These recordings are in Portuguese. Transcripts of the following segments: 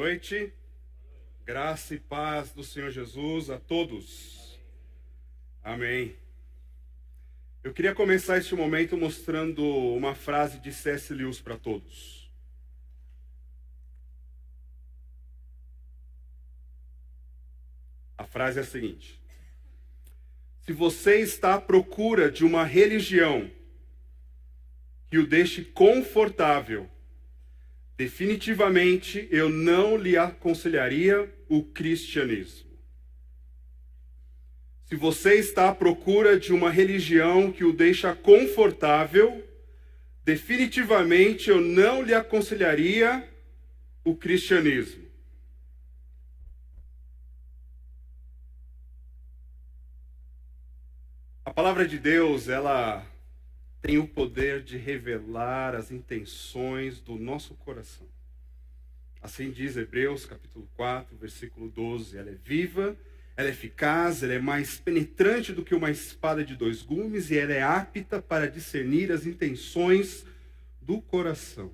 noite. Graça e paz do Senhor Jesus a todos. Amém. Eu queria começar este momento mostrando uma frase de C.S. Lewis para todos. A frase é a seguinte: se você está à procura de uma religião que o deixe confortável, definitivamente eu não lhe aconselharia o cristianismo. Se você está à procura de uma religião que o deixa confortável, definitivamente eu não lhe aconselharia o cristianismo. A palavra de Deus, ela tem o poder de revelar as intenções do nosso coração. Assim diz Hebreus capítulo 4, versículo 12. Ela é viva, ela é eficaz, ela é mais penetrante do que uma espada de dois gumes e ela é apta para discernir as intenções do coração.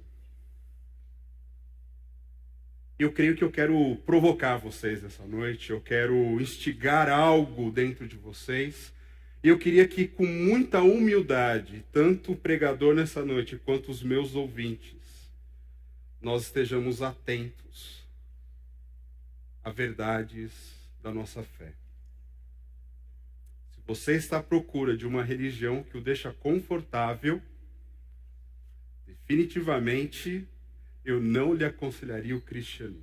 Eu creio que eu quero provocar vocês essa noite, eu quero instigar algo dentro de vocês. E eu queria que, com muita humildade, tanto o pregador nessa noite quanto os meus ouvintes, nós estejamos atentos a verdades da nossa fé. Se você está à procura de uma religião que o deixa confortável, definitivamente eu não lhe aconselharia o cristianismo.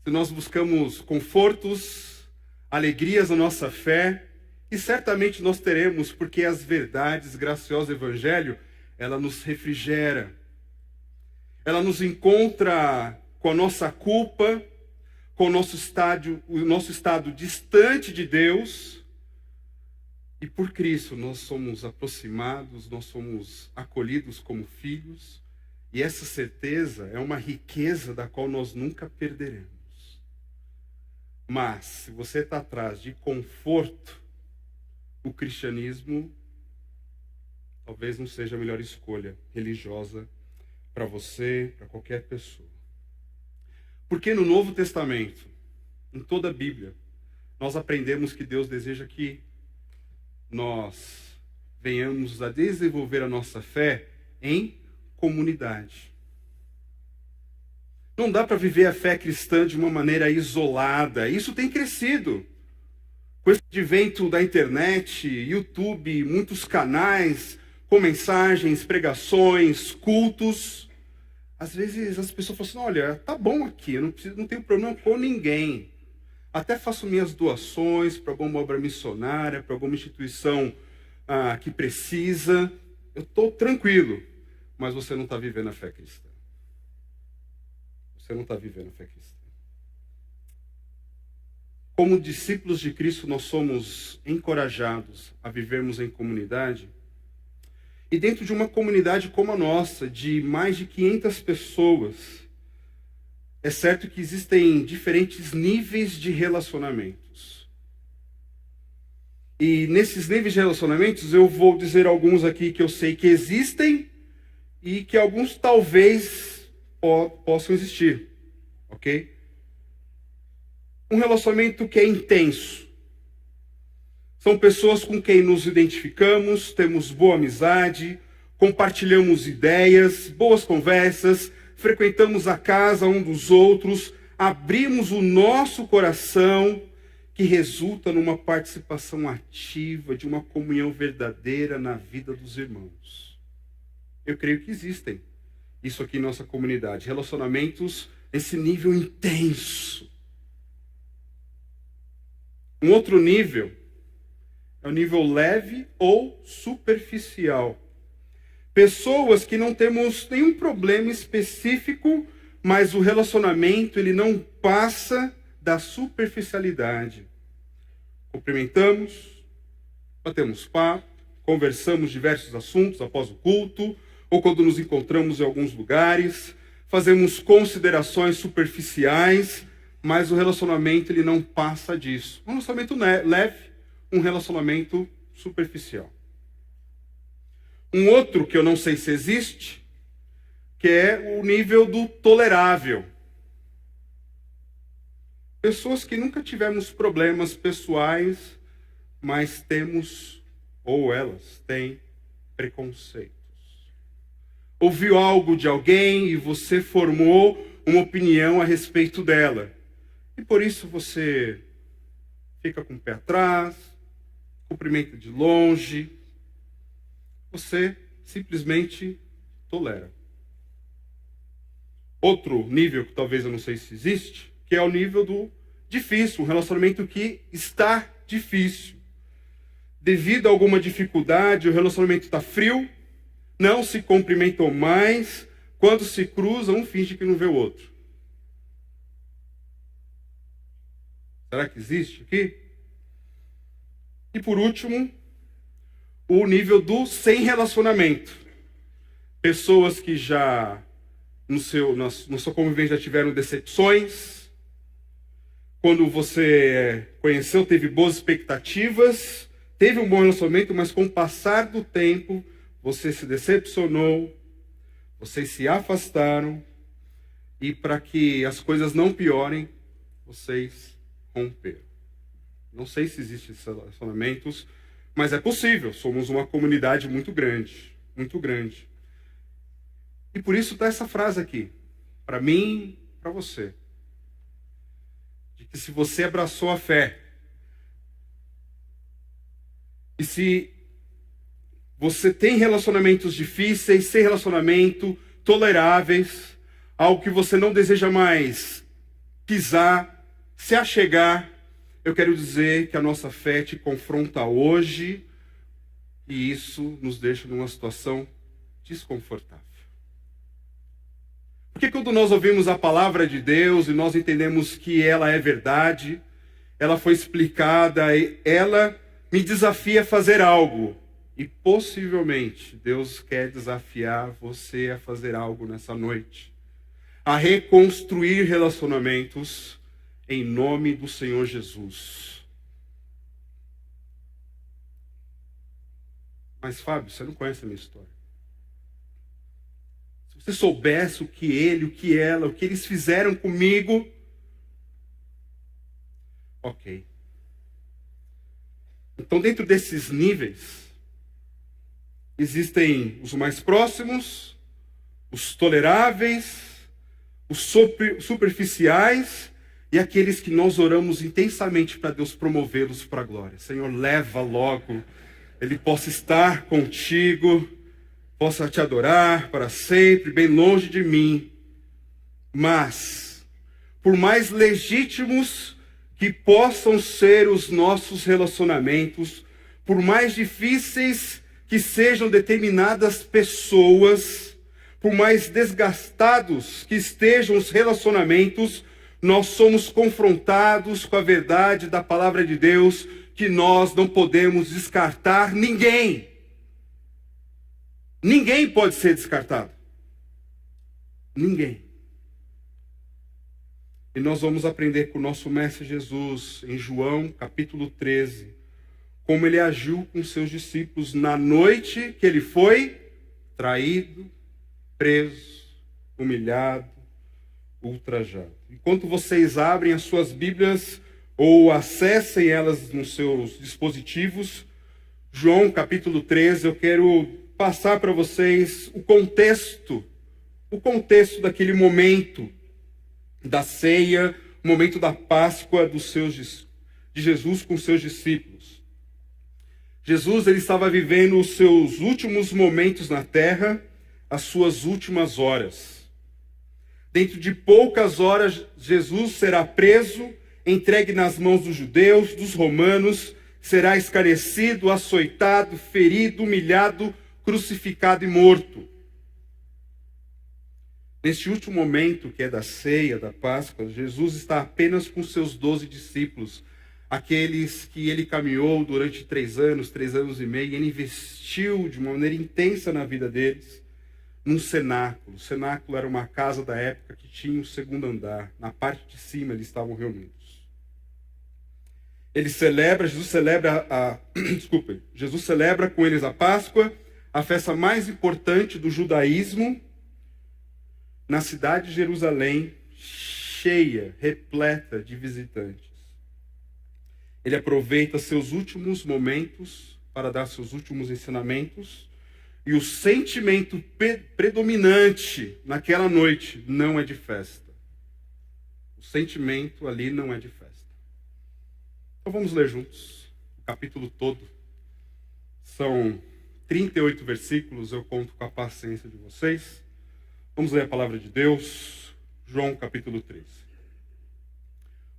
Se nós buscamos confortos, alegrias na nossa fé, e certamente nós teremos, porque as verdades graciosas do Evangelho, ela nos refrigera. Ela nos encontra com a nossa culpa, com o nosso estado distante de Deus, e por Cristo nós somos aproximados, nós somos acolhidos como filhos, e essa certeza é uma riqueza da qual nós nunca perderemos. Mas, se você está atrás de conforto, o cristianismo talvez não seja a melhor escolha religiosa para você, para qualquer pessoa. Porque no Novo Testamento, em toda a Bíblia, nós aprendemos que Deus deseja que nós venhamos a desenvolver a nossa fé em comunidade. Não dá para viver a fé cristã de uma maneira isolada. Isso tem crescido. Com esse advento da internet, YouTube, muitos canais com mensagens, pregações, cultos. Às vezes as pessoas falam assim: olha, tá bom aqui, eu não tenho problema com ninguém. Até faço minhas doações para alguma obra missionária, para alguma instituição que precisa. Eu estou tranquilo. Mas você não está vivendo a fé cristã. Você não está vivendo a fé cristã. Como discípulos de Cristo, nós somos encorajados a vivermos em comunidade. E dentro de uma comunidade como a nossa, de mais de 500 pessoas, é certo que existem diferentes níveis de relacionamentos. E nesses níveis de relacionamentos, eu vou dizer alguns aqui que eu sei que existem e que alguns talvez possam existir, ok? Um relacionamento que é intenso. São pessoas com quem nos identificamos, temos boa amizade, compartilhamos ideias, boas conversas, frequentamos a casa um dos outros, abrimos o nosso coração, que resulta numa participação ativa, de uma comunhão verdadeira na vida dos irmãos. Eu creio que existem isso aqui em nossa comunidade. Relacionamentos nesse nível intenso. Um outro nível é o nível leve ou superficial. Pessoas que não temos nenhum problema específico, mas o relacionamento ele não passa da superficialidade. Cumprimentamos, batemos papo, conversamos diversos assuntos após o culto, ou quando nos encontramos em alguns lugares, fazemos considerações superficiais, mas o relacionamento ele não passa disso. Um relacionamento leve, um relacionamento superficial. Um outro que eu não sei se existe, que é o nível do tolerável. Pessoas que nunca tivemos problemas pessoais, mas temos, ou elas têm, preconceitos. Ouviu algo de alguém e você formou uma opinião a respeito dela. E por isso você fica com o pé atrás, cumprimenta de longe, você simplesmente tolera. Outro nível, que talvez eu não sei se existe, que é o nível do difícil, um relacionamento que está difícil. Devido a alguma dificuldade, o relacionamento está frio, não se cumprimentam mais, quando se cruzam, um finge que não vê o outro. Será que existe aqui? E por último, o nível do sem relacionamento. Pessoas que já, na sua convivência, já tiveram decepções. Quando você conheceu, teve boas expectativas, teve um bom relacionamento, mas com o passar do tempo, você se decepcionou, vocês se afastaram, e para que as coisas não piorem, vocês romperam. Não sei se existem esses relacionamentos, mas é possível. Somos uma comunidade muito grande, muito grande. E por isso está essa frase aqui, para mim, para você. De que se você abraçou a fé, e se você tem relacionamentos difíceis, sem relacionamento, toleráveis, algo que você não deseja mais pisar, se achegar, eu quero dizer que a nossa fé te confronta hoje e isso nos deixa numa situação desconfortável. Porque quando nós ouvimos a palavra de Deus e nós entendemos que ela é verdade, ela foi explicada, e ela me desafia a fazer algo. E possivelmente Deus quer desafiar você a fazer algo nessa noite. A reconstruir relacionamentos em nome do Senhor Jesus. Mas Fábio, você não conhece a minha história. Se você soubesse o que ele, o que ela, o que eles fizeram comigo. Ok. Então dentro desses níveis, existem os mais próximos, os toleráveis, os superficiais e aqueles que nós oramos intensamente para Deus promovê-los para a glória. Senhor, leva logo, Ele possa estar contigo, possa te adorar para sempre, bem longe de mim. Mas, por mais legítimos que possam ser os nossos relacionamentos, por mais difíceis que sejam determinadas pessoas, por mais desgastados que estejam os relacionamentos, nós somos confrontados com a verdade da palavra de Deus, que nós não podemos descartar ninguém. Ninguém pode ser descartado. Ninguém. E nós vamos aprender com o nosso Mestre Jesus, em João capítulo 13, como ele agiu com seus discípulos na noite que ele foi traído, preso, humilhado, ultrajado. Enquanto vocês abrem as suas Bíblias ou acessem elas nos seus dispositivos, João capítulo 13, eu quero passar para vocês o contexto daquele momento da ceia, o momento da Páscoa de Jesus com seus discípulos. Jesus, ele estava vivendo os seus últimos momentos na terra, as suas últimas horas. Dentro de poucas horas, Jesus será preso, entregue nas mãos dos judeus, dos romanos, será escarnecido, açoitado, ferido, humilhado, crucificado e morto. Neste último momento, que é da ceia, da Páscoa, Jesus está apenas com seus 12 discípulos, aqueles que ele caminhou durante 3 anos e meio, e ele investiu de uma maneira intensa na vida deles, num cenáculo. O cenáculo era uma casa da época que tinha um segundo andar. Na parte de cima eles estavam reunidos. Jesus celebra com eles a Páscoa, a festa mais importante do judaísmo, na cidade de Jerusalém, cheia, repleta de visitantes. Ele aproveita seus últimos momentos para dar seus últimos ensinamentos, e o sentimento predominante naquela noite não é de festa. O sentimento ali não é de festa. Então vamos ler juntos o capítulo todo. São 38 versículos, eu conto com a paciência de vocês. Vamos ler a palavra de Deus, João capítulo 3.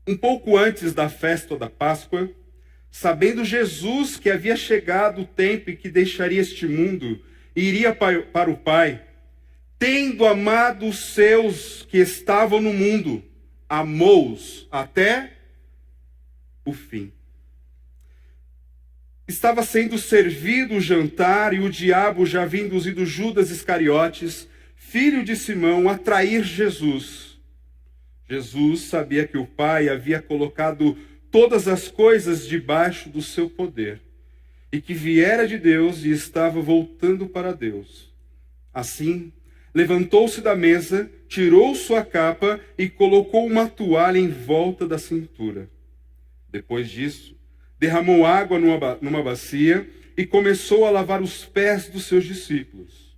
Um pouco antes da festa da Páscoa, sabendo Jesus que havia chegado o tempo em que deixaria este mundo e iria para o Pai, tendo amado os seus que estavam no mundo, amou-os até o fim. Estava sendo servido o jantar e o diabo já havia induzido Judas Iscariotes, filho de Simão, a trair Jesus. Jesus sabia que o Pai havia colocado todas as coisas debaixo do seu poder, e que viera de Deus e estava voltando para Deus. Assim, levantou-se da mesa, tirou sua capa e colocou uma toalha em volta da cintura. Depois disso, derramou água numa bacia e começou a lavar os pés dos seus discípulos,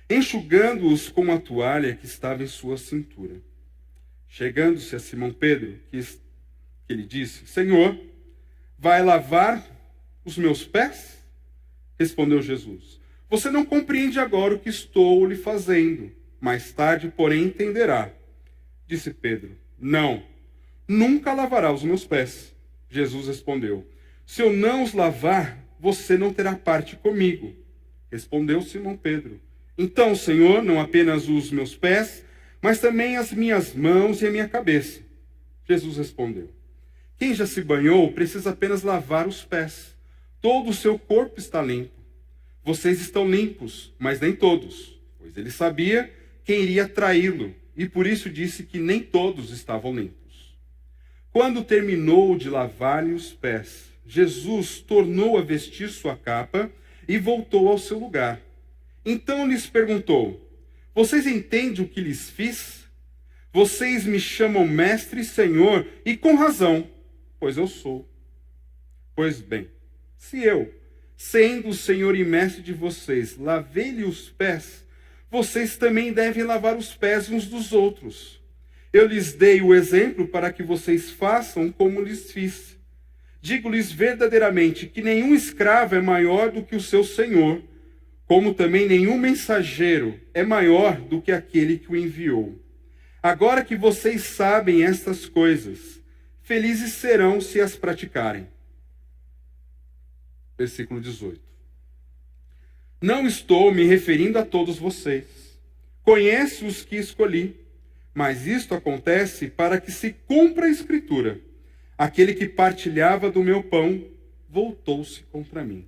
enxugando-os com a toalha que estava em sua cintura. Chegando-se a Simão Pedro, que lhe disse: Senhor, vai lavar os meus pés? Respondeu Jesus: Você não compreende agora o que estou lhe fazendo. Mais tarde, porém, entenderá. Disse Pedro: Não, nunca lavará os meus pés. Jesus respondeu: Se eu não os lavar, você não terá parte comigo. Respondeu Simão Pedro: Então, Senhor, não apenas os meus pés, mas também as minhas mãos e a minha cabeça. Jesus respondeu: Quem já se banhou precisa apenas lavar os pés. Todo o seu corpo está limpo. Vocês estão limpos, mas nem todos, pois ele sabia quem iria traí-lo, e por isso disse que nem todos estavam limpos. Quando terminou de lavar-lhe os pés, Jesus tornou a vestir sua capa e voltou ao seu lugar. Então lhes perguntou: Vocês entendem o que lhes fiz? Vocês me chamam mestre e senhor, e com razão, pois eu sou. Pois bem, se eu, sendo o senhor e mestre de vocês, lavei-lhe os pés, vocês também devem lavar os pés uns dos outros. Eu lhes dei o exemplo para que vocês façam como lhes fiz. Digo-lhes verdadeiramente que nenhum escravo é maior do que o seu senhor, como também nenhum mensageiro é maior do que aquele que o enviou. Agora que vocês sabem estas coisas, felizes serão se as praticarem. Versículo 18. Não estou me referindo a todos vocês. Conheço os que escolhi, mas isto acontece para que se cumpra a Escritura. Aquele que partilhava do meu pão voltou-se contra mim.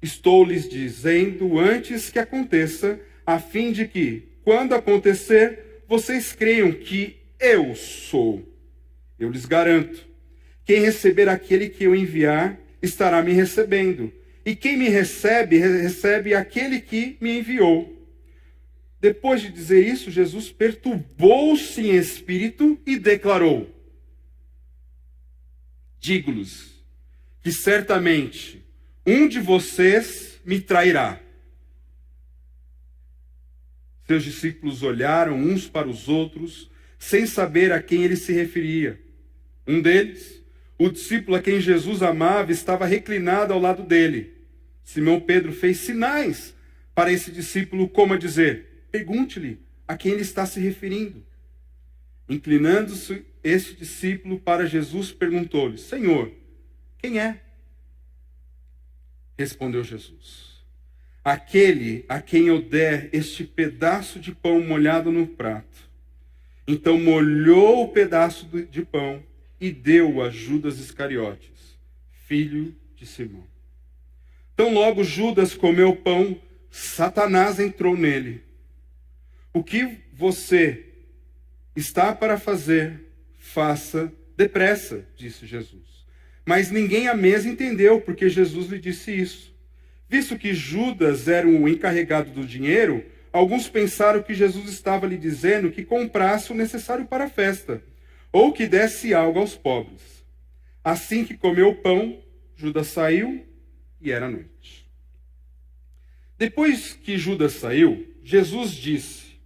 Estou lhes dizendo antes que aconteça, a fim de que, quando acontecer, vocês creiam que eu sou. Eu lhes garanto, quem receber aquele que eu enviar, estará me recebendo. E quem me recebe, recebe aquele que me enviou. Depois de dizer isso, Jesus perturbou-se em espírito e declarou: Digo-lhes que certamente um de vocês me trairá. Seus discípulos olharam uns para os outros, sem saber a quem ele se referia. Um deles, o discípulo a quem Jesus amava, estava reclinado ao lado dele. Simão Pedro fez sinais para esse discípulo, como a dizer: pergunte-lhe a quem ele está se referindo. Inclinando-se este discípulo para Jesus, perguntou-lhe: Senhor, quem é? Respondeu Jesus: aquele a quem eu der este pedaço de pão molhado no prato. Então molhou o pedaço de pão e deu a Judas Iscariotes, filho de Simão. Tão logo Judas comeu o pão, Satanás entrou nele. O que você está para fazer, faça depressa, disse Jesus. Mas ninguém à mesa entendeu, porque Jesus lhe disse isso. Visto que Judas era o encarregado do dinheiro, alguns pensaram que Jesus estava lhe dizendo que comprasse o necessário para a festa, ou que desse algo aos pobres. Assim que comeu o pão, Judas saiu e era noite. Depois que Judas saiu, Jesus disse: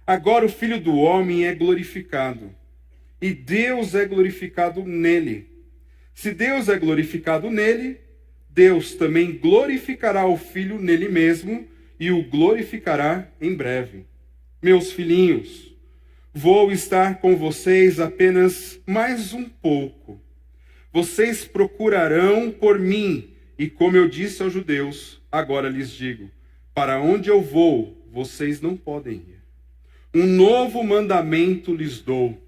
agora o Filho do Homem é glorificado, e Deus é glorificado nele. Se Deus é glorificado nele, Deus também glorificará o Filho nele mesmo e o glorificará em breve. Meus filhinhos, vou estar com vocês apenas mais um pouco. Vocês procurarão por mim, e como eu disse aos judeus, agora lhes digo: para onde eu vou, vocês não podem ir. Um novo mandamento lhes dou: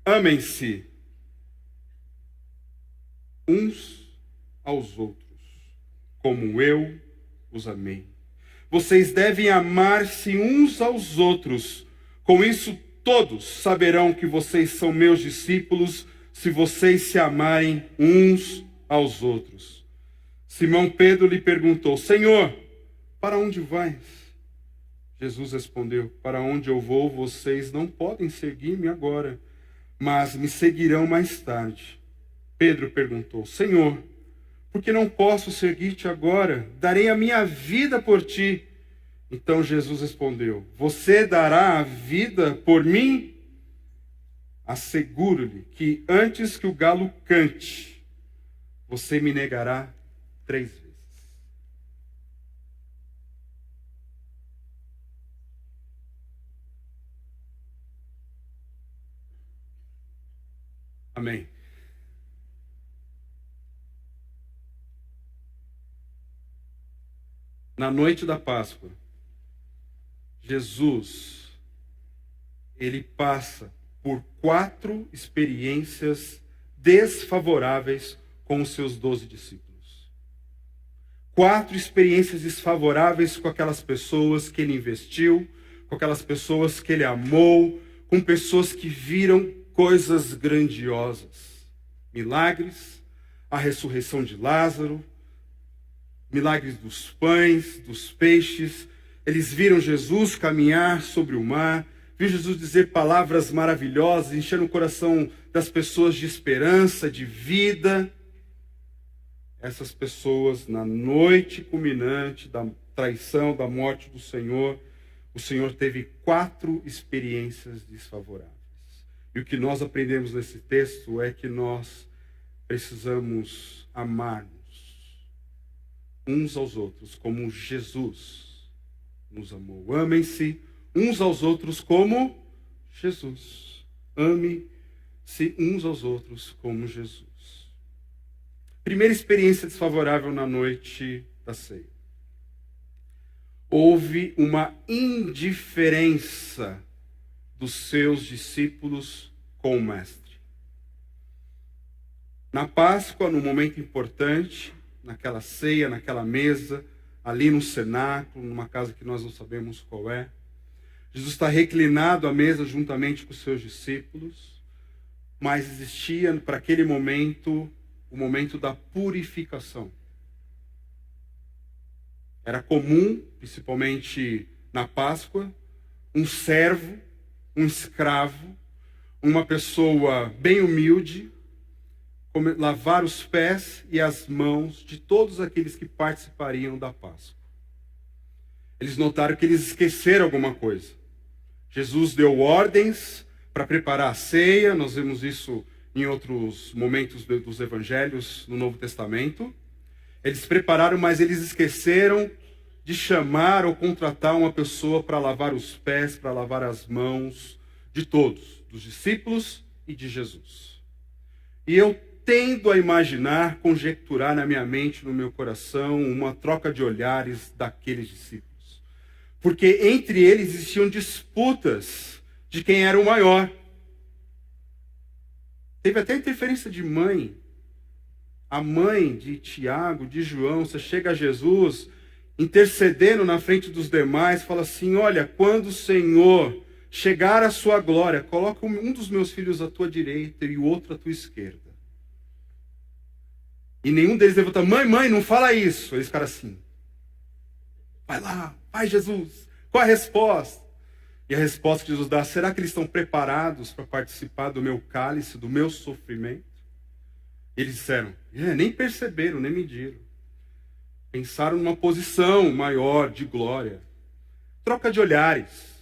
amem-se uns aos outros, como eu os amei. Vocês devem amar-se uns aos outros. Com isso, todos saberão que vocês são meus discípulos, se vocês se amarem uns aos outros. Simão Pedro lhe perguntou: Senhor, para onde vais? Jesus respondeu: para onde eu vou, vocês não podem seguir-me agora, mas me seguirão mais tarde. Pedro perguntou: Senhor, por que não posso seguir-te agora? Darei a minha vida por ti. Então Jesus respondeu: você dará a vida por mim? Asseguro-lhe que antes que o galo cante, você me negará 3 vezes. Amém. Na noite da Páscoa, Jesus, ele passa por 4 experiências desfavoráveis com os seus 12 discípulos. 4 experiências desfavoráveis com aquelas pessoas que ele investiu, com aquelas pessoas que ele amou, com pessoas que viram coisas grandiosas. Milagres, a ressurreição de Lázaro, milagres dos pães, dos peixes. Eles viram Jesus caminhar sobre o mar, viram Jesus dizer palavras maravilhosas, enchendo o coração das pessoas de esperança, de vida. Essas pessoas, na noite culminante da traição, da morte do Senhor, o Senhor teve 4 experiências desfavoráveis. E o que nós aprendemos nesse texto é que nós precisamos amar-nos uns aos outros como Jesus nos amou. Amem-se uns aos outros como Jesus. Ame-se uns aos outros como Jesus. Primeira experiência desfavorável na noite da ceia. Houve uma indiferença dos seus discípulos com o Mestre. Na Páscoa, num momento importante, naquela ceia, naquela mesa, ali no cenáculo, numa casa que nós não sabemos qual é, Jesus está reclinado à mesa juntamente com os seus discípulos, mas existia para aquele momento o momento da purificação. Era comum, principalmente na Páscoa, um servo, um escravo, uma pessoa bem humilde, lavar os pés e as mãos de todos aqueles que participariam da Páscoa. Eles notaram que eles esqueceram alguma coisa. Jesus deu ordens para preparar a ceia, nós vemos isso em outros momentos dos evangelhos no Novo Testamento. Eles prepararam, mas eles esqueceram de chamar ou contratar uma pessoa para lavar os pés, para lavar as mãos de todos, dos discípulos e de Jesus. E eu tendo a imaginar, conjecturar na minha mente, no meu coração, uma troca de olhares daqueles discípulos. Porque entre eles existiam disputas de quem era o maior. Teve até interferência de mãe. A mãe de Tiago, de João, você chega a Jesus, intercedendo na frente dos demais, fala assim: olha, quando o Senhor chegar à sua glória, coloca um dos meus filhos à tua direita e o outro à tua esquerda. E nenhum deles levanta: mãe, não fala isso. Eles ficaram assim: vai lá, vai Jesus, Qual a resposta? E a resposta que Jesus dá: será que eles estão preparados para participar do meu cálice, do meu sofrimento? Eles disseram: nem perceberam, nem mediram. Pensaram numa posição maior de glória. Troca de olhares.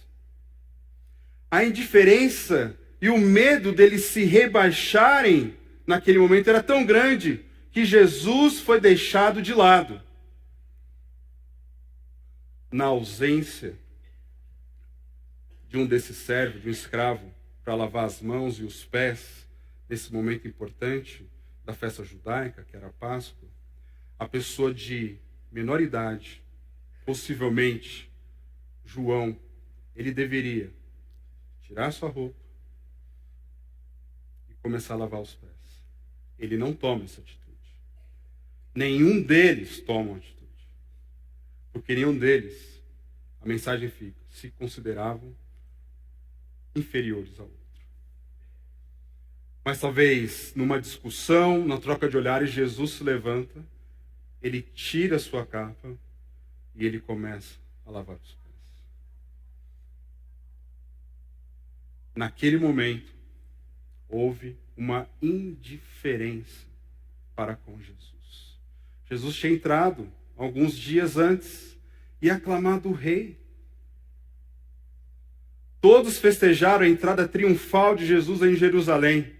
A indiferença e o medo deles se rebaixarem naquele momento era tão grande que Jesus foi deixado de lado. Na ausência de um desses servos, de um escravo, para lavar as mãos e os pés, nesse momento importante da festa judaica, que era a Páscoa, a pessoa de menor idade, possivelmente João, ele deveria tirar sua roupa e começar a lavar os pés. Ele não toma essa atitude. Nenhum deles toma atitude. Porque nenhum deles, a mensagem fica, se consideravam inferiores ao outro. Mas talvez numa discussão, na troca de olhares, Jesus se levanta, ele tira a sua capa e ele começa a lavar os pés. Naquele momento, houve uma indiferença para com Jesus. Jesus tinha entrado alguns dias antes e aclamado o rei. Todos festejaram a entrada triunfal de Jesus em Jerusalém.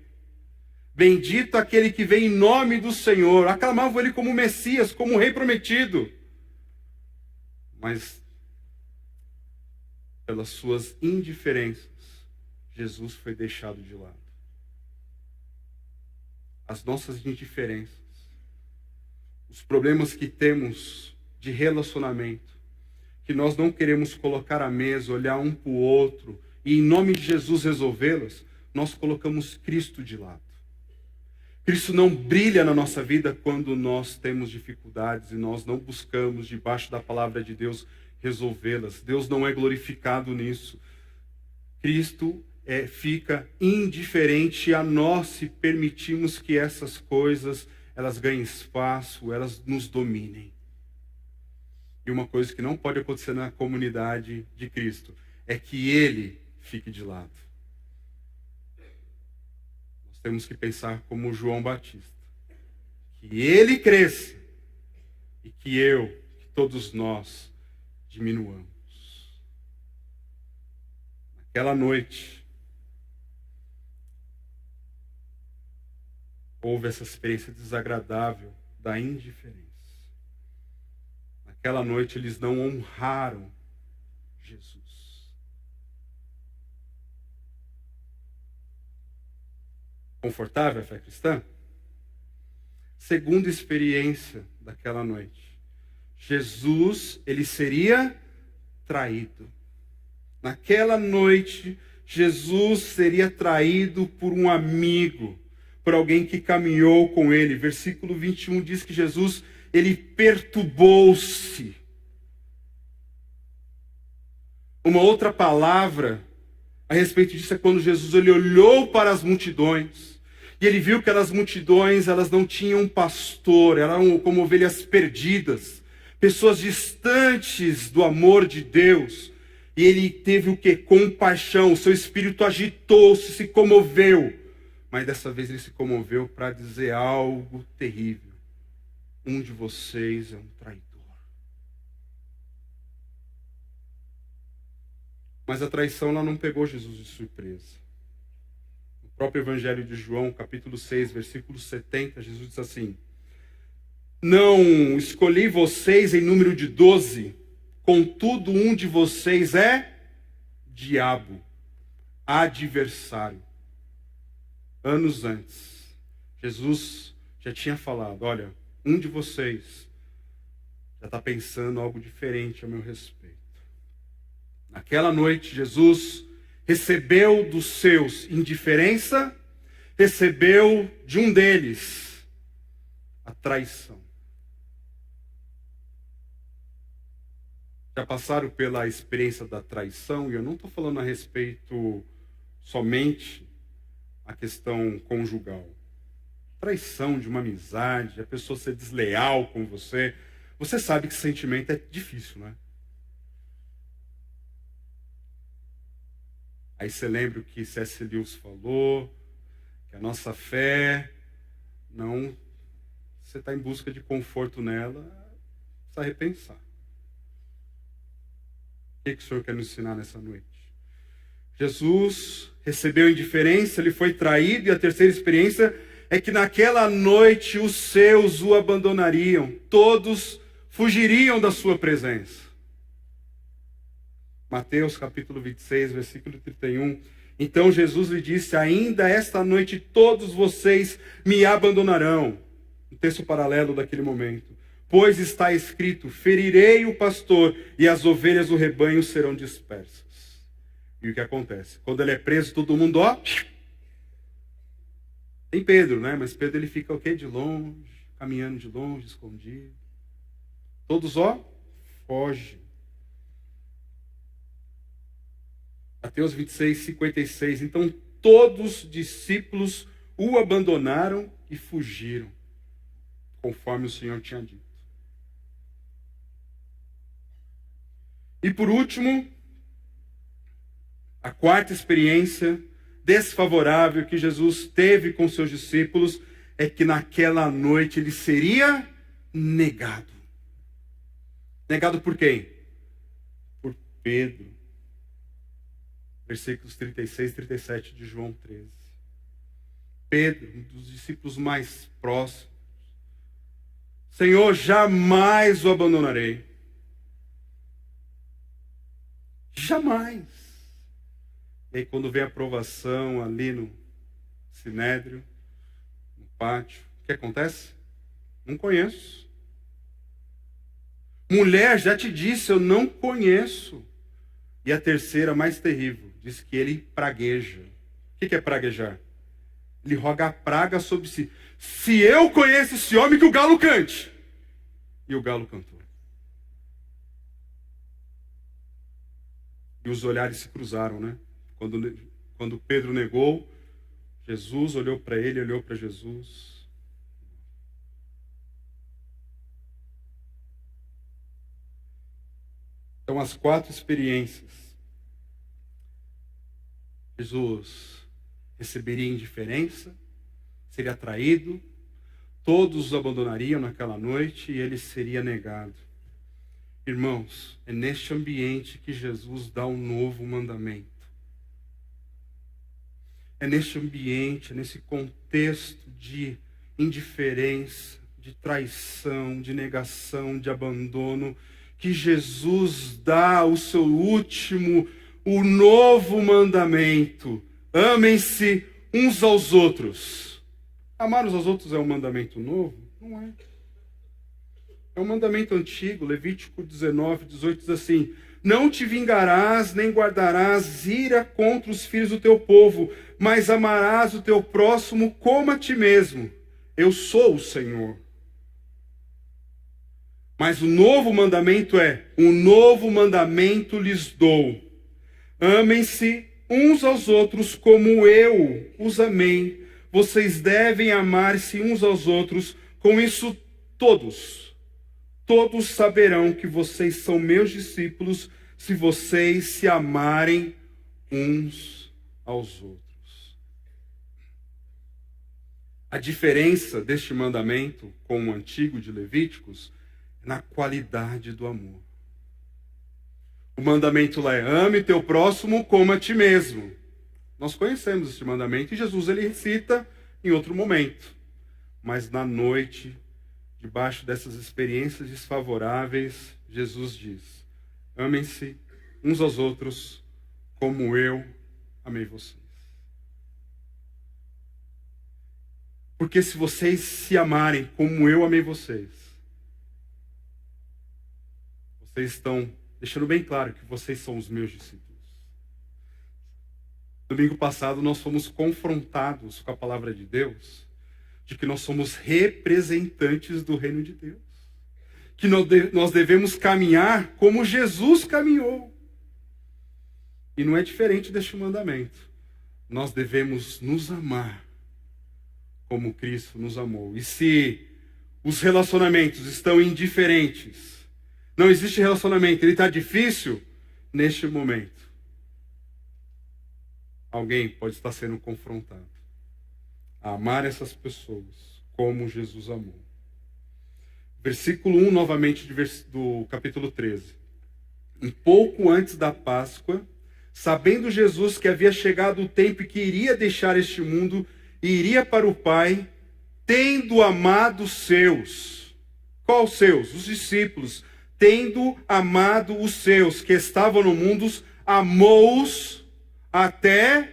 Bendito aquele que vem em nome do Senhor. Aclamavam ele como Messias, como rei prometido. Mas, pelas suas indiferenças, Jesus foi deixado de lado. As nossas indiferenças, os problemas que temos de relacionamento, que nós não queremos colocar à mesa, olhar um para o outro e em nome de Jesus resolvê-las, nós colocamos Cristo de lado. Cristo não brilha na nossa vida quando nós temos dificuldades e nós não buscamos debaixo da palavra de Deus resolvê-las. Deus não é glorificado nisso. Cristo fica indiferente a nós se permitirmos que essas coisas elas ganhem espaço, elas nos dominem. E uma coisa que não pode acontecer na comunidade de Cristo é que Ele fique de lado. Nós temos que pensar como João Batista. Que Ele cresça e que todos nós, diminuamos. Naquela noite, houve essa experiência desagradável da indiferença. Naquela noite eles não honraram Jesus. Confortável a fé cristã? Segunda experiência daquela noite. Jesus, ele seria traído. Naquela noite, Jesus seria traído por um amigo, por alguém que caminhou com ele. Versículo 21 diz que Jesus, ele perturbou-se. Uma outra palavra a respeito disso é quando Jesus ele olhou para as multidões e ele viu que aquelas multidões elas não tinham pastor, eram como ovelhas perdidas, pessoas distantes do amor de Deus. E ele teve o quê? Compaixão, o seu espírito agitou-se, se comoveu. Mas dessa vez ele se comoveu para dizer algo terrível. Um de vocês é um traidor. Mas a traição ela não pegou Jesus de surpresa. No próprio Evangelho de João, capítulo 6, versículo 70, Jesus diz assim: não escolhi vocês em número de 12, contudo um de vocês é diabo, adversário. Anos antes, Jesus já tinha falado: olha, um de vocês já está pensando algo diferente a meu respeito. Naquela noite, Jesus recebeu dos seus indiferença, recebeu de um deles a traição. Já passaram pela experiência da traição, e eu não estou falando a respeito somente a questão conjugal. Traição de uma amizade, a pessoa ser desleal com você. Você sabe que esse sentimento é difícil, não é? Aí você lembra o que C.S. Lewis falou, que a nossa fé não... Você está em busca de conforto nela, precisa repensar. O que o Senhor quer nos ensinar nessa noite? Jesus recebeu indiferença, ele foi traído, e a terceira experiência é que naquela noite os seus o abandonariam, todos fugiriam da sua presença. Mateus capítulo 26, versículo 31. Então Jesus lhe disse: ainda esta noite todos vocês me abandonarão. Um texto paralelo daquele momento. Pois está escrito: ferirei o pastor e as ovelhas do rebanho serão dispersas. E o que acontece? Quando ele é preso, todo mundo, ó... Tem Pedro, né? Mas Pedro ele fica o quê? De longe, caminhando de longe, escondido. Todos, ó, fogem. Mateus 26, 56. Então todos os discípulos o abandonaram e fugiram, conforme o Senhor tinha dito. E por último, a quarta experiência desfavorável que Jesus teve com seus discípulos é que naquela noite ele seria negado. Negado por quem? Por Pedro. Versículos 36 e 37 de João 13. Pedro, um dos discípulos mais próximos. Senhor, jamais o abandonarei. Jamais. E aí quando vem a provação ali no sinédrio, no pátio, o que acontece? Não conheço. Mulher, já te disse, eu não conheço. E a terceira, mais terrível, diz que ele pragueja. O que é praguejar? Ele roga a praga sobre si. Se eu conheço esse homem, que o galo cante. E o galo cantou. E os olhares se cruzaram, né? Quando Pedro negou, Jesus olhou para ele, olhou para Jesus. Então, as quatro experiências. Jesus receberia indiferença, seria traído, todos os abandonariam naquela noite e ele seria negado. Irmãos, é neste ambiente que Jesus dá um novo mandamento. É neste ambiente, é nesse contexto de indiferença, de traição, de negação, de abandono, que Jesus dá o seu último, o novo mandamento. Amem-se uns aos outros. Amar uns aos outros é um mandamento novo? Não é. É um mandamento antigo. Levítico 19, 18 diz assim: não te vingarás, nem guardarás ira contra os filhos do teu povo, mas amarás o teu próximo como a ti mesmo. Eu sou o Senhor. Mas o novo mandamento é: um novo mandamento lhes dou. Amem-se uns aos outros como eu os amei. Vocês devem amar-se uns aos outros. Com isso, todos saberão que vocês são meus discípulos, se vocês se amarem uns aos outros. A diferença deste mandamento com o antigo de Levíticos é na qualidade do amor. O mandamento lá é: ame teu próximo como a ti mesmo. Nós conhecemos este mandamento e Jesus ele cita em outro momento. Mas na noite, debaixo dessas experiências desfavoráveis, Jesus diz: amem-se uns aos outros como eu amei vocês. Porque se vocês se amarem como eu amei vocês, vocês estão deixando bem claro que vocês são os meus discípulos. Domingo passado nós fomos confrontados com a palavra de Deus, de que nós somos representantes do reino de Deus. Que nós devemos caminhar como Jesus caminhou. E não é diferente deste mandamento. Nós devemos nos amar como Cristo nos amou. E se os relacionamentos estão indiferentes, não existe relacionamento, ele está difícil, neste momento, alguém pode estar sendo confrontado a amar essas pessoas como Jesus amou. Versículo 1, novamente, do capítulo 13. Um pouco antes da Páscoa, sabendo Jesus que havia chegado o tempo e que iria deixar este mundo e iria para o Pai, tendo amado os seus. Qual os seus? Os discípulos. Tendo amado os seus que estavam no mundo, amou-os até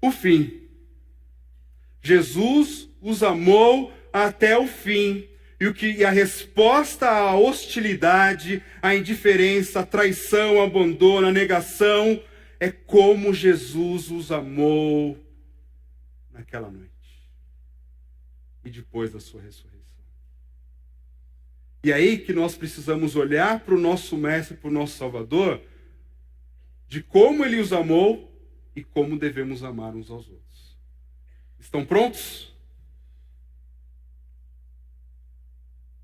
o fim. Jesus os amou até o fim. E a resposta à hostilidade, à indiferença, à traição, ao abandono, à negação, é como Jesus os amou naquela noite. E depois da sua ressurreição. E aí que nós precisamos olhar para o nosso Mestre, para o nosso Salvador, de como Ele os amou e como devemos amar uns aos outros. Estão prontos?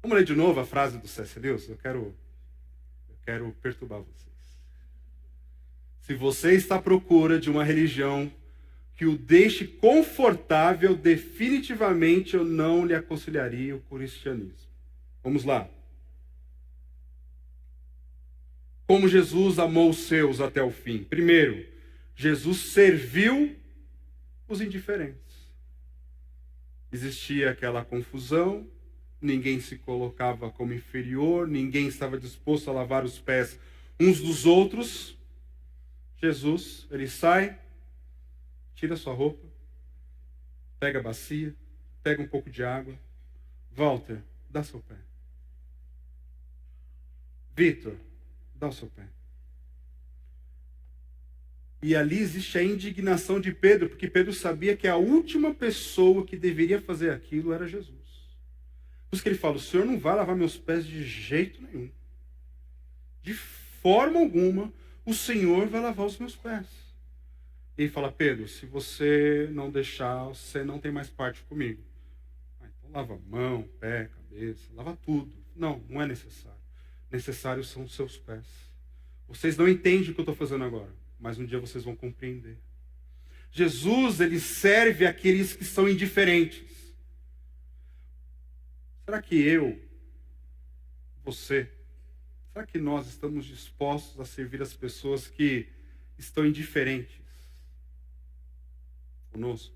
Vamos ler de novo a frase do C.S. Lewis? Eu quero perturbar vocês. Se você está à procura de uma religião que o deixe confortável, definitivamente eu não lhe aconselharia o cristianismo. Vamos lá. Como Jesus amou os seus até o fim. Primeiro, Jesus serviu os indiferentes. Existia aquela confusão, ninguém se colocava como inferior, ninguém estava disposto a lavar os pés uns dos outros. Jesus, ele sai, tira sua roupa, pega a bacia, pega um pouco de água. Walter, dá seu pé. Vitor, dá o seu pé. E ali existe a indignação de Pedro, porque Pedro sabia que a última pessoa que deveria fazer aquilo era Jesus. Por isso que ele fala, o Senhor não vai lavar meus pés de jeito nenhum. De forma alguma, o Senhor vai lavar os meus pés. E ele fala, Pedro, se você não deixar, você não tem mais parte comigo. Então lava a mão, pé, cabeça, lava tudo. Não, não é necessário. Necessários são os seus pés. Vocês não entendem o que eu estou fazendo agora, mas um dia vocês vão compreender. Jesus, ele serve aqueles que são indiferentes. Será que você, será que nós estamos dispostos a servir as pessoas que estão indiferentes conosco?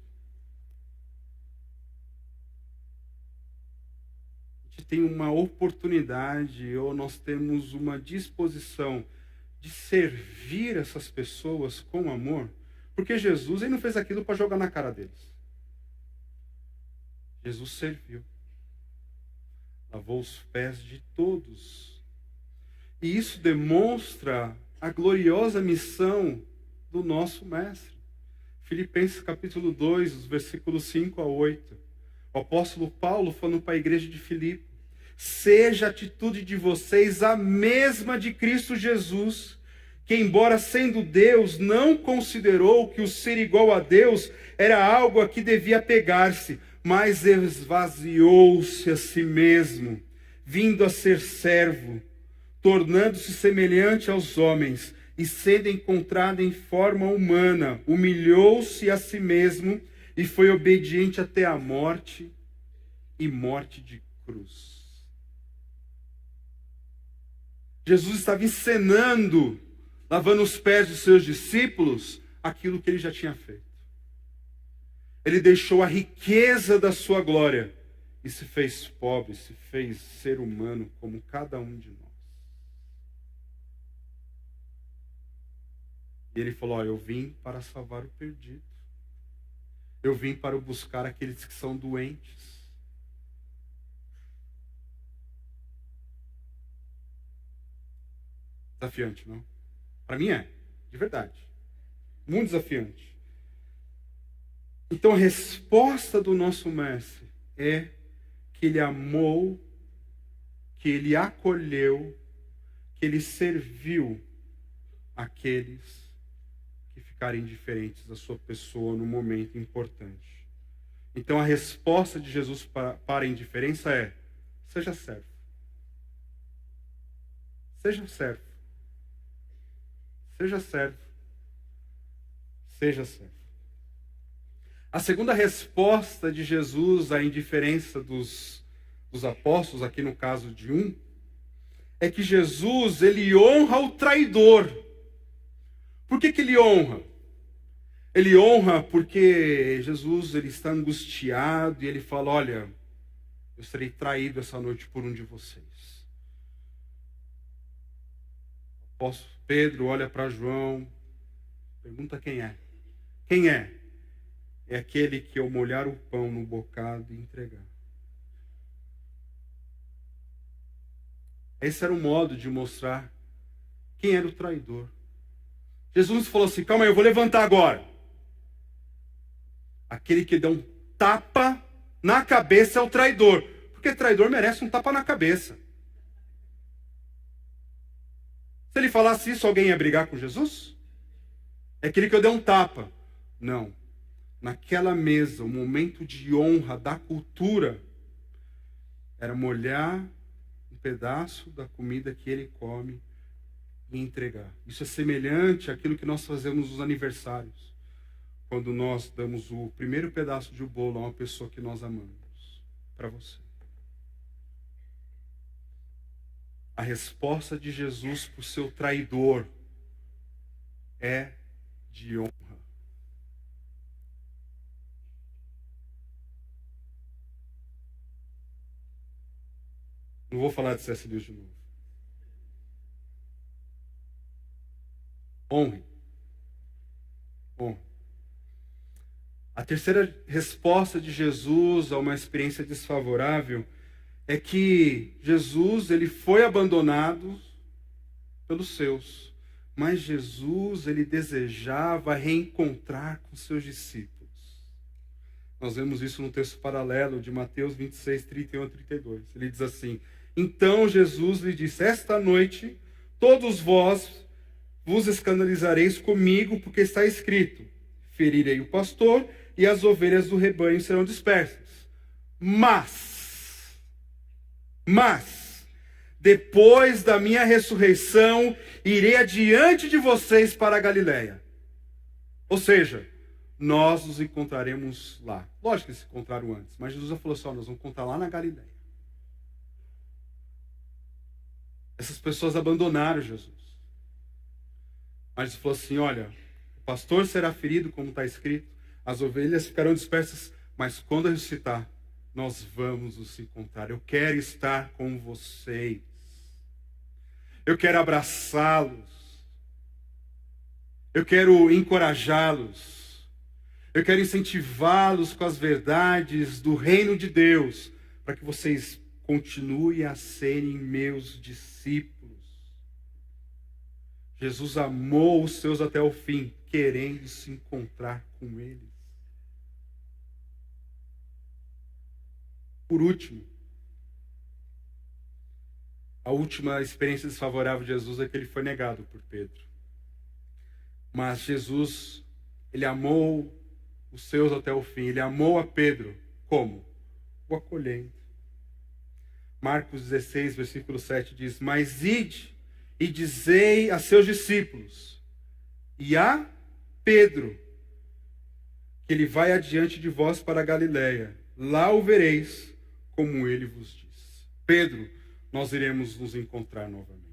A gente tem uma oportunidade, ou nós temos uma disposição de servir essas pessoas com amor, porque Jesus, ele não fez aquilo para jogar na cara deles. Jesus serviu. Lavou os pés de todos. E isso demonstra a gloriosa missão do nosso Mestre. Filipenses capítulo 2, os versículos 5 a 8. O apóstolo Paulo falando para a igreja de Filipe: seja a atitude de vocês a mesma de Cristo Jesus, que embora sendo Deus, não considerou que o ser igual a Deus era algo a que devia pegar-se, mas esvaziou-se a si mesmo, vindo a ser servo, tornando-se semelhante aos homens, e sendo encontrado em forma humana, humilhou-se a si mesmo e foi obediente até a morte, e morte de cruz. Jesus estava encenando, lavando os pés dos seus discípulos, aquilo que ele já tinha feito. Ele deixou a riqueza da sua glória e se fez pobre, se fez ser humano como cada um de nós. E ele falou, eu vim para salvar o perdido. Eu vim para buscar aqueles que são doentes. Desafiante, não? Para mim é, de verdade. Muito desafiante. Então a resposta do nosso mestre é que ele amou, que ele acolheu, que ele serviu aqueles que ficarem indiferentes da sua pessoa no momento importante. Então a resposta de Jesus para a indiferença é: seja servo. Seja servo. Seja servo. Seja servo. A segunda resposta de Jesus à indiferença dos apóstolos, aqui no caso de um, é que Jesus, ele honra o traidor. Por que ele honra? Ele honra porque Jesus, ele está angustiado e ele fala, olha, eu serei traído essa noite por um de vocês. O apóstolo Pedro olha para João, pergunta quem é. Quem é? É aquele que ao molhar o pão no bocado e entregar. Esse era o modo de mostrar quem era o traidor. Jesus falou assim, calma aí, eu vou levantar agora. Aquele que dá um tapa na cabeça é o traidor. Porque traidor merece um tapa na cabeça. Se ele falasse isso, alguém ia brigar com Jesus? É aquele que eu dei um tapa. Não. Naquela mesa, o momento de honra da cultura era molhar um pedaço da comida que ele come e entregar. Isso é semelhante àquilo que nós fazemos nos aniversários. Quando nós damos o primeiro pedaço de bolo a uma pessoa que nós amamos. Para você. A resposta de Jesus para o seu traidor é de honra. Não vou falar de C.S. Lewis de novo. Honre. Honre. A terceira resposta de Jesus a uma experiência desfavorável é que Jesus, ele foi abandonado pelos seus, mas Jesus, ele desejava reencontrar com seus discípulos. Nós vemos isso no texto paralelo de Mateus 26, 31 a 32. Ele diz assim, então Jesus lhe disse, esta noite todos vós vos escandalizareis comigo, porque está escrito, ferirei o pastor e as ovelhas do rebanho serão dispersas. Mas, depois da minha ressurreição, irei adiante de vocês para a Galileia. Ou seja, nós nos encontraremos lá. Lógico que eles se encontraram antes, mas Jesus já falou assim, nós vamos encontrar lá na Galileia. Essas pessoas abandonaram Jesus. Mas ele falou assim, olha, o pastor será ferido, como está escrito, as ovelhas ficarão dispersas, mas quando eu ressuscitar, nós vamos nos encontrar. Eu quero estar com vocês. Eu quero abraçá-los. Eu quero encorajá-los. Eu quero incentivá-los com as verdades do reino de Deus, para que vocês continuem a serem meus discípulos. Jesus amou os seus até o fim, querendo se encontrar com eles. Por último, a última experiência desfavorável de Jesus é que ele foi negado por Pedro. Mas Jesus, ele amou os seus até o fim. Ele amou a Pedro. Como? O acolhendo. Marcos 16, versículo 7 diz, mas ide e dizei a seus discípulos e a Pedro que ele vai adiante de vós para a Galileia. Lá o vereis, como ele vos diz. Pedro, nós iremos nos encontrar novamente.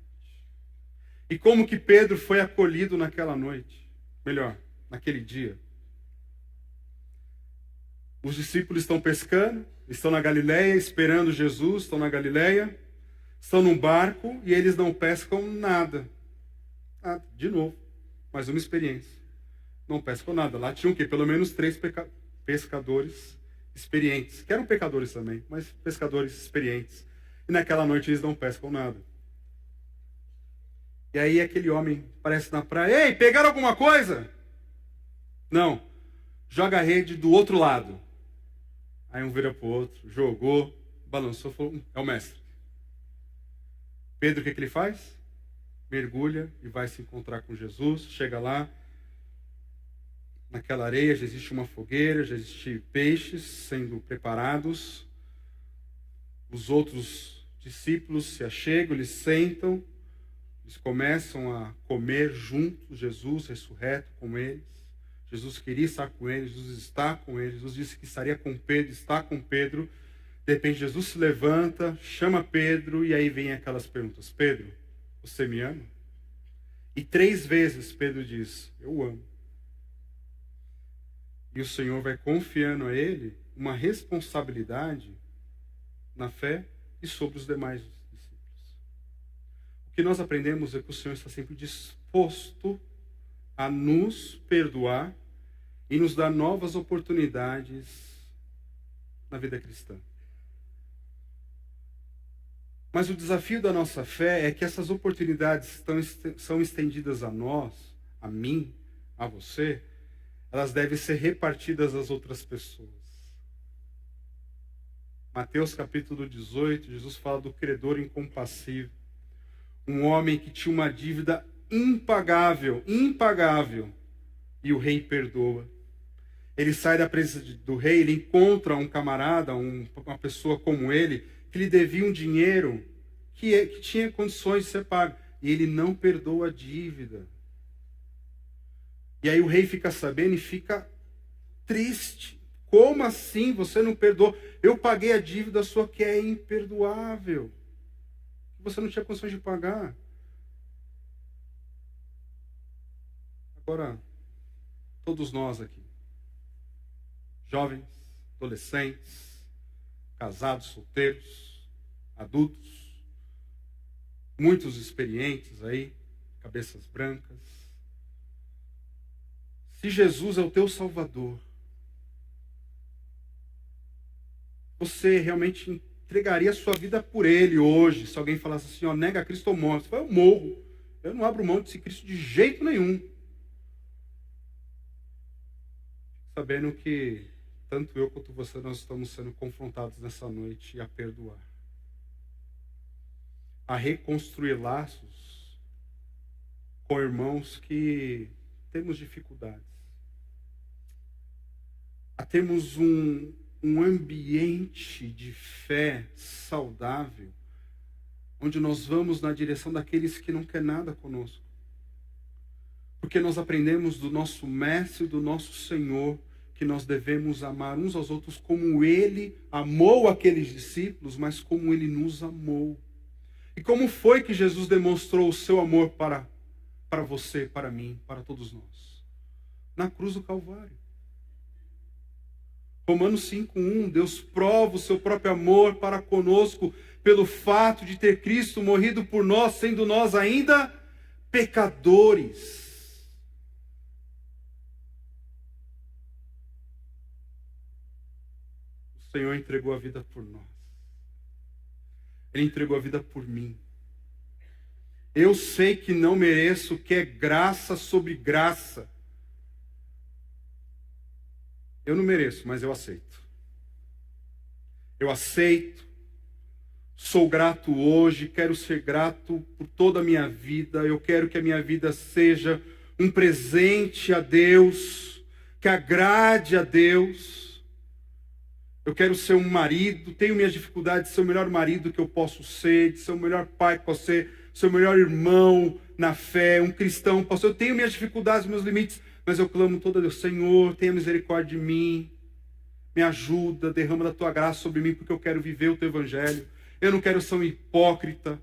E como que Pedro foi acolhido naquela noite? Melhor, naquele dia. Os discípulos estão pescando, estão na Galileia, esperando Jesus, estão na Galileia, estão num barco e eles não pescam nada. Nada, de novo, mais uma experiência. Não pescam nada. Lá tinham o quê? Pelo menos 3 pescadores experientes, que eram pecadores também, mas pescadores experientes. E naquela noite eles não pescam nada. E aí aquele homem aparece na praia, ei, pegaram alguma coisa? Não, joga a rede do outro lado. Aí um vira para o outro, jogou, balançou, falou, é o mestre. Pedro, o que ele faz? Mergulha e vai se encontrar com Jesus, chega lá, naquela areia já existe uma fogueira, já existem peixes sendo preparados. Os outros discípulos se achegam, eles sentam, eles começam a comer juntos, Jesus ressurreto com eles. Jesus queria estar com ele, Jesus está com ele, Jesus disse que estaria com Pedro, está com Pedro. De repente Jesus se levanta, chama Pedro e aí vem aquelas perguntas. Pedro, você me ama? E 3 vezes Pedro diz, eu amo. E o Senhor vai confiando a ele uma responsabilidade na fé e sobre os demais discípulos. O que nós aprendemos é que o Senhor está sempre disposto a nos perdoar e nos dar novas oportunidades na vida cristã. Mas o desafio da nossa fé é que essas oportunidades são estendidas a nós, a mim, a você, elas devem ser repartidas às outras pessoas. Mateus capítulo 18, Jesus fala do credor incompassível. Um homem que tinha uma dívida impagável, e o rei perdoa. Ele sai da presença do rei, ele encontra um camarada, uma pessoa como ele, que lhe devia um dinheiro que tinha condições de ser pago. E ele não perdoa a dívida. E aí o rei fica sabendo e fica triste. Como assim você não perdoou? Eu paguei a dívida sua que é imperdoável. Você não tinha condições de pagar. Agora, todos nós aqui, jovens, adolescentes, casados, solteiros, adultos, muitos experientes aí, cabeças brancas. Se Jesus é o teu Salvador, você realmente entregaria a sua vida por Ele hoje? Se alguém falasse assim, ó, nega Cristo ou morre, você fala, eu morro. Eu não abro mão desse Cristo de jeito nenhum. Sabendo que tanto eu quanto você, nós estamos sendo confrontados nessa noite a perdoar. A reconstruir laços com irmãos que temos dificuldades. A termos um ambiente de fé saudável, onde nós vamos na direção daqueles que não querem nada conosco. Porque nós aprendemos do nosso Mestre, do nosso Senhor, que nós devemos amar uns aos outros como Ele amou aqueles discípulos, mas como Ele nos amou. E como foi que Jesus demonstrou o seu amor para você, para mim, para todos nós? Na cruz do Calvário. Romanos 5:1, Deus prova o seu próprio amor para conosco pelo fato de ter Cristo morrido por nós, sendo nós ainda pecadores. O Senhor entregou a vida por nós. Ele entregou a vida por mim. Eu sei que não mereço, que é graça sobre graça. Eu não mereço, mas eu aceito. Eu aceito. Sou grato hoje, quero ser grato por toda a minha vida. Eu quero que a minha vida seja um presente a Deus, que agrade a Deus. Eu quero ser um marido, tenho minhas dificuldades de ser o melhor marido que eu posso ser, de ser o melhor pai que posso ser o melhor irmão na fé, um cristão posso ser. Eu tenho minhas dificuldades, meus limites, mas eu clamo todo a Deus, Senhor, tenha misericórdia de mim, me ajuda, derrama da tua graça sobre mim, porque eu quero viver o teu evangelho. Eu não quero ser um hipócrita.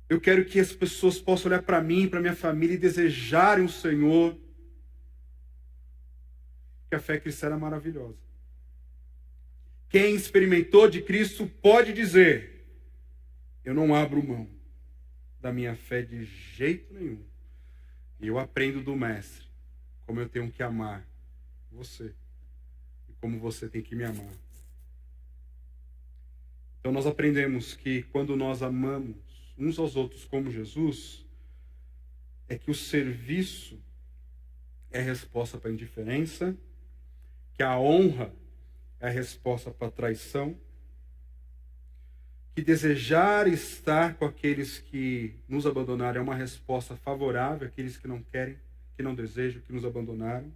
Eu quero que as pessoas possam olhar para mim, para minha família e desejarem o Senhor. Que a fé cristã é maravilhosa. Quem experimentou de Cristo pode dizer, eu não abro mão da minha fé de jeito nenhum. E eu aprendo do Mestre como eu tenho que amar você e como você tem que me amar. Então nós aprendemos que quando nós amamos uns aos outros como Jesus, é que o serviço é a resposta para a indiferença, que a honra é a resposta para a traição, que desejar estar com aqueles que nos abandonaram é uma resposta favorável àqueles que não querem, que não desejam, que nos abandonaram,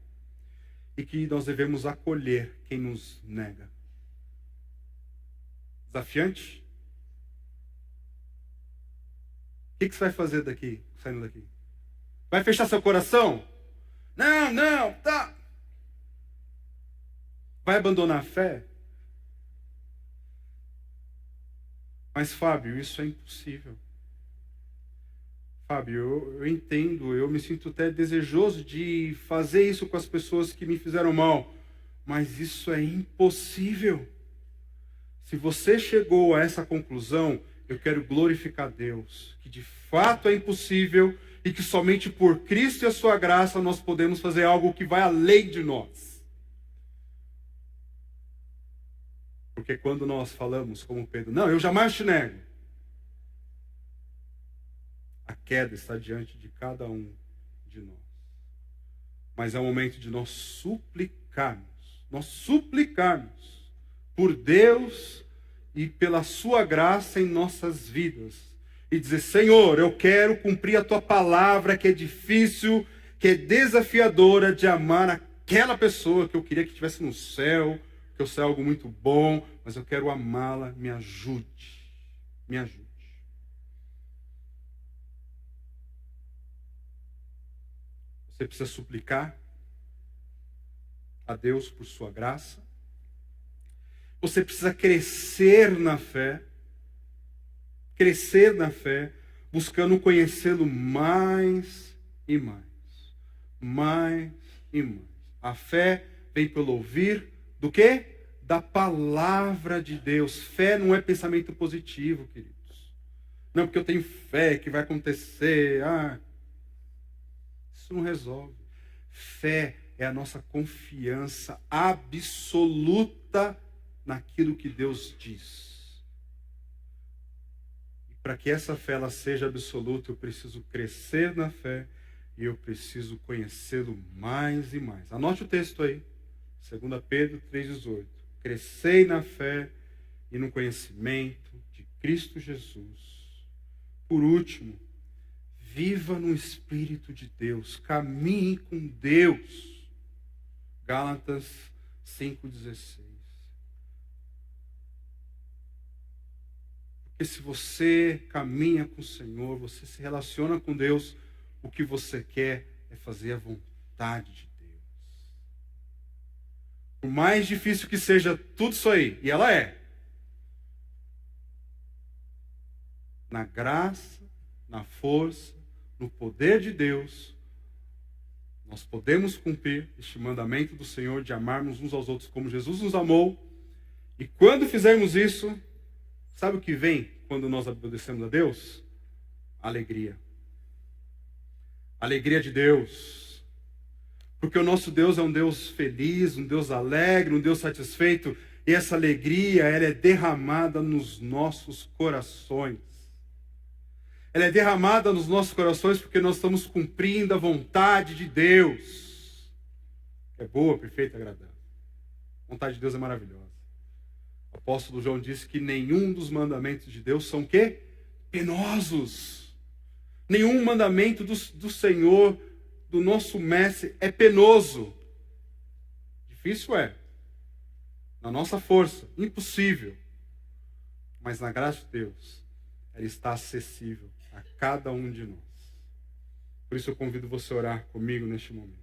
e que nós devemos acolher quem nos nega. Desafiante? O que você vai fazer saindo daqui? Vai fechar seu coração? Não, não, tá. Vai abandonar a fé? Mas, Fábio, isso é impossível. Fábio, eu entendo, eu me sinto até desejoso de fazer isso com as pessoas que me fizeram mal, mas isso é impossível. Se você chegou a essa conclusão, eu quero glorificar Deus, que de fato é impossível e que somente por Cristo e a sua graça nós podemos fazer algo que vai além de nós. Porque quando nós falamos como Pedro, não, eu jamais te nego. A queda está diante de cada um de nós. Mas é o momento de nós suplicarmos por Deus e pela sua graça em nossas vidas. E dizer, Senhor, eu quero cumprir a tua palavra que é difícil, que é desafiadora de amar aquela pessoa que eu queria que estivesse no céu, que o céu é algo muito bom, mas eu quero amá-la, me ajude. Me ajude. Você precisa suplicar a Deus por sua graça. Você precisa crescer na fé, buscando conhecê-lo mais e mais. Mais e mais. A fé vem pelo ouvir do quê? Da palavra de Deus. Fé não é pensamento positivo, queridos. Não, porque eu tenho fé que vai acontecer. Isso não resolve. Fé é a nossa confiança absoluta naquilo que Deus diz. E para que essa fé ela seja absoluta, eu preciso crescer na fé e eu preciso conhecê-lo mais e mais. Anote o texto aí. 2 Pedro 3,18. Crescei na fé e no conhecimento de Cristo Jesus. Por último, viva no Espírito de Deus. Caminhe com Deus. Gálatas 5,16. Porque se você caminha com o Senhor, você se relaciona com Deus, o que você quer é fazer a vontade de Deus. Por mais difícil que seja tudo isso aí, e ela é, na graça, na força, no poder de Deus, nós podemos cumprir este mandamento do Senhor de amarmos uns aos outros como Jesus nos amou. E quando fizermos isso, sabe o que vem quando nós obedecemos a Deus? Alegria. Alegria de Deus. Porque o nosso Deus é um Deus feliz, um Deus alegre, um Deus satisfeito. E essa alegria, ela é derramada nos nossos corações. Ela é derramada nos nossos corações porque nós estamos cumprindo a vontade de Deus. É boa, perfeita e agradável. A vontade de Deus é maravilhosa. O apóstolo João disse que nenhum dos mandamentos de Deus são o quê? Penosos. Nenhum mandamento do Senhor, do nosso mestre, é penoso. Difícil é. Na nossa força, impossível. Mas na graça de Deus, ela está acessível a cada um de nós. Por isso eu convido você a orar comigo neste momento.